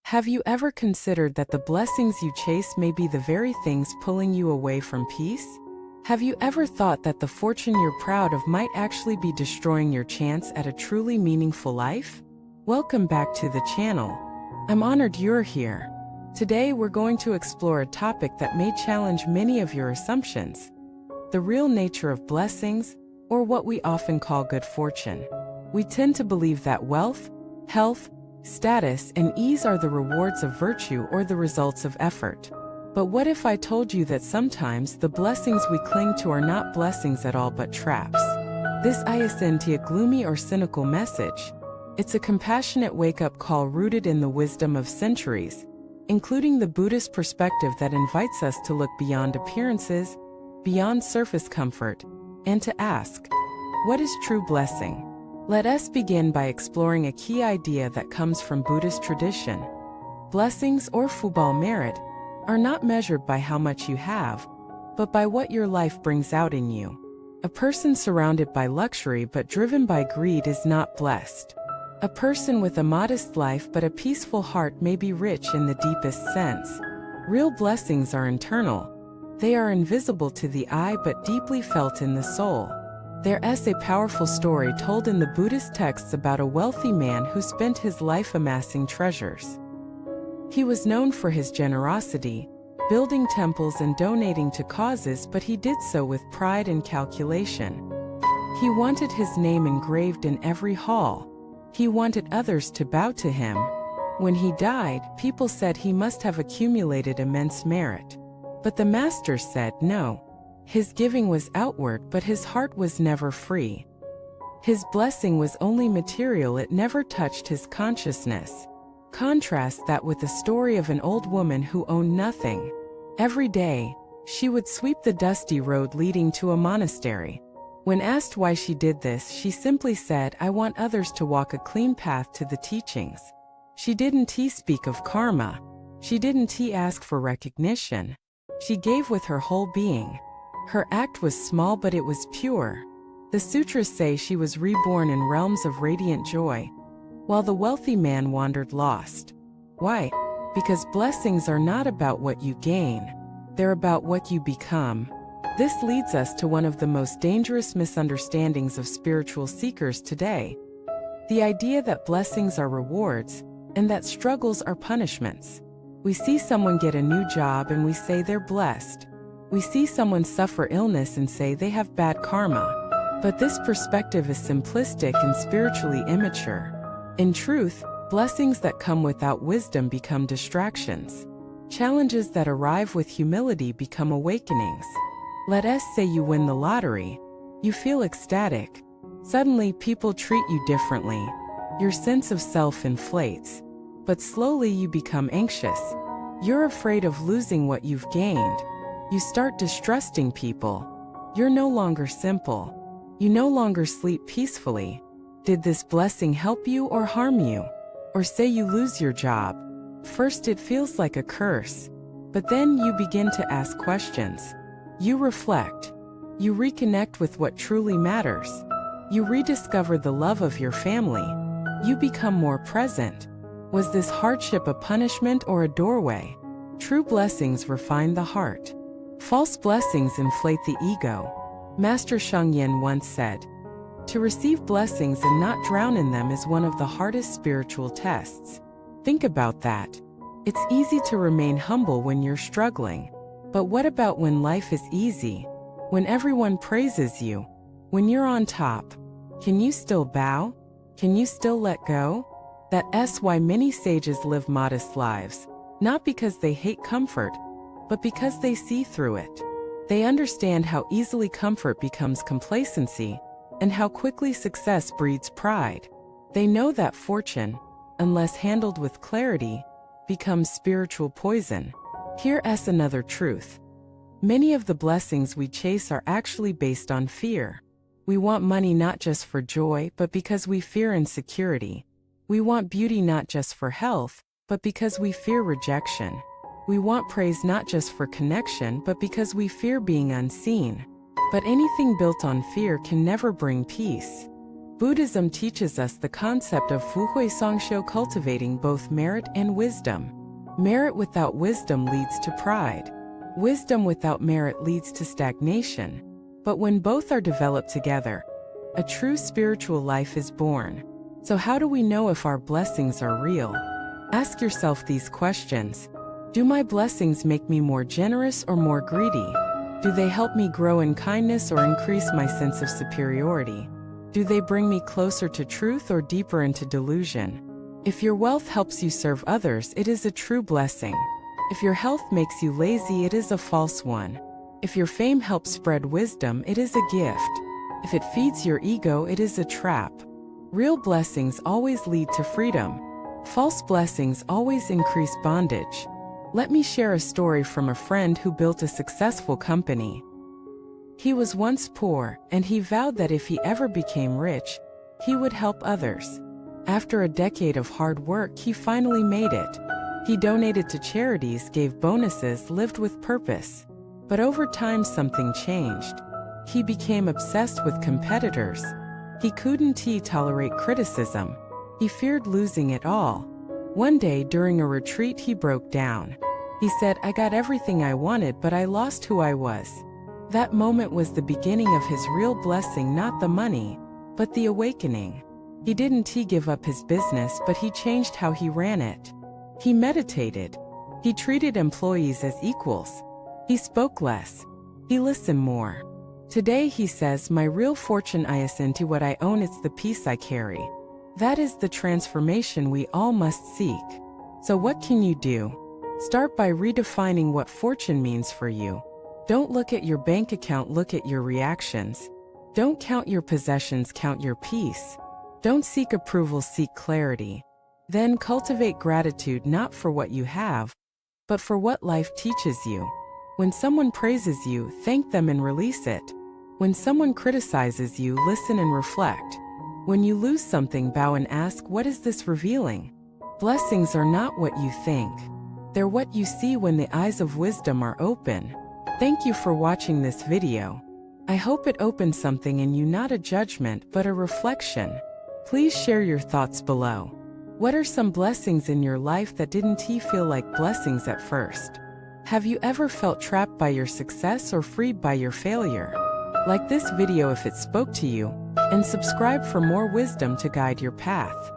Have you ever considered that the blessings you chase may be the very things pulling you away from peace? Have you ever thought that the fortune you're proud of might actually be destroying your chance at a truly meaningful life? Welcome back to the channel. I'm honored you're here. Today we're going to explore a topic that may challenge many of your assumptions: the real nature of blessings, or what we often call good fortune. We tend to believe that wealth, health, status, and ease are the rewards of virtue or the results of effort. But what if I told you that sometimes the blessings we cling to are not blessings at all but traps? This isn't a gloomy or cynical message. It's a compassionate wake-up call rooted in the wisdom of centuries, including the Buddhist perspective that invites us to look beyond appearances, beyond surface comfort, and to ask, what is true blessing? Let us begin by exploring a key idea that comes from Buddhist tradition. Blessings, or fubal merit, are not measured by how much you have, but by what your life brings out in you. A person surrounded by luxury but driven by greed is not blessed. A person with a modest life but a peaceful heart may be rich in the deepest sense. Real blessings are internal. They are invisible to the eye but deeply felt in the soul. There is a powerful story told in the Buddhist texts about a wealthy man who spent his life amassing treasures. He was known for his generosity, building temples and donating to causes, but he did so with pride and calculation. He wanted his name engraved in every hall. He wanted others to bow to him. When he died, people said he must have accumulated immense merit. But the master said no. His giving was outward, but his heart was never free. His blessing was only material, it never touched his consciousness. Contrast that with the story of an old woman who owned nothing. Every day, she would sweep the dusty road leading to a monastery. When asked why she did this, she simply said, "I want others to walk a clean path to the teachings." She didn't speak of karma. She didn't ask for recognition. She gave with her whole being. Her act was small, but it was pure. The sutras say she was reborn in realms of radiant joy, while the wealthy man wandered lost. Why? Because blessings are not about what you gain. They're about what you become. This leads us to one of the most dangerous misunderstandings of spiritual seekers today: the idea that blessings are rewards, and that struggles are punishments. We see someone get a new job and we say they're blessed. We see someone suffer illness and say they have bad karma. But this perspective is simplistic and spiritually immature. In truth, blessings that come without wisdom become distractions. Challenges that arrive with humility become awakenings. Let us say you win the lottery. You feel ecstatic. Suddenly, people treat you differently. Your sense of self inflates. But slowly you become anxious. You're afraid of losing what you've gained. You start distrusting people. You're no longer simple. You no longer sleep peacefully. Did this blessing help you or harm you? Or say you lose your job. First it feels like a curse, but then you begin to ask questions. You reflect. You reconnect with what truly matters. You rediscover the love of your family. You become more present. Was this hardship a punishment or a doorway? True blessings refine the heart. False blessings inflate the ego. Master Shang Yin once said, "To receive blessings and not drown in them is one of the hardest spiritual tests." Think about that. It's easy to remain humble when you're struggling. But what about when life is easy? When everyone praises you? When you're on top? Can you still bow? Can you still let go? That's why many sages live modest lives. Not because they hate comfort, but because they see through it. They understand how easily comfort becomes complacency, and how quickly success breeds pride. They know that fortune, unless handled with clarity, becomes spiritual poison. Here's another truth. Many of the blessings we chase are actually based on fear. We want money not just for joy, but because we fear insecurity. We want beauty not just for health, but because we fear rejection. We want praise not just for connection, but because we fear being unseen. But anything built on fear can never bring peace. Buddhism teaches us the concept of fuhui songshou, cultivating both merit and wisdom. Merit without wisdom leads to pride. Wisdom without merit leads to stagnation. But when both are developed together, a true spiritual life is born. So how do we know if our blessings are real? Ask yourself these questions. Do my blessings make me more generous or more greedy? Do they help me grow in kindness or increase my sense of superiority? Do they bring me closer to truth or deeper into delusion? If your wealth helps you serve others, it is a true blessing. If your health makes you lazy, it is a false one. If your fame helps spread wisdom, it is a gift. If it feeds your ego, it is a trap. Real blessings always lead to freedom. False blessings always increase bondage. Let me share a story from a friend who built a successful company. He was once poor, and he vowed that if he ever became rich, he would help others. After a decade of hard work, he finally made it. He donated to charities, gave bonuses, lived with purpose. But over time something changed. He became obsessed with competitors. He couldn't tolerate criticism. He feared losing it all. One day during a retreat he broke down. He said, "I got everything I wanted, but I lost who I was." That moment was the beginning of his real blessing, not the money, but the awakening. He didn't give up his business, but he changed how he ran it. He meditated. He treated employees as equals. He spoke less. He listened more. Today he says, "My real fortune is into what I own, it's the peace I carry." That is the transformation we all must seek. So what can you do? Start by redefining what fortune means for you. Don't look at your bank account, look at your reactions. Don't count your possessions, count your peace. Don't seek approval, seek clarity. Then cultivate gratitude, not for what you have, but for what life teaches you. When someone praises you, thank them and release it. When someone criticizes you, listen and reflect. When you lose something, bow and ask, what is this revealing? Blessings are not what you think. They're what you see when the eyes of wisdom are open. Thank you for watching this video. I hope it opened something in you, not a judgment, but a reflection. Please share your thoughts below. What are some blessings in your life that didn't feel like blessings at first? Have you ever felt trapped by your success or freed by your failure? Like this video if it spoke to you, and subscribe for more wisdom to guide your path.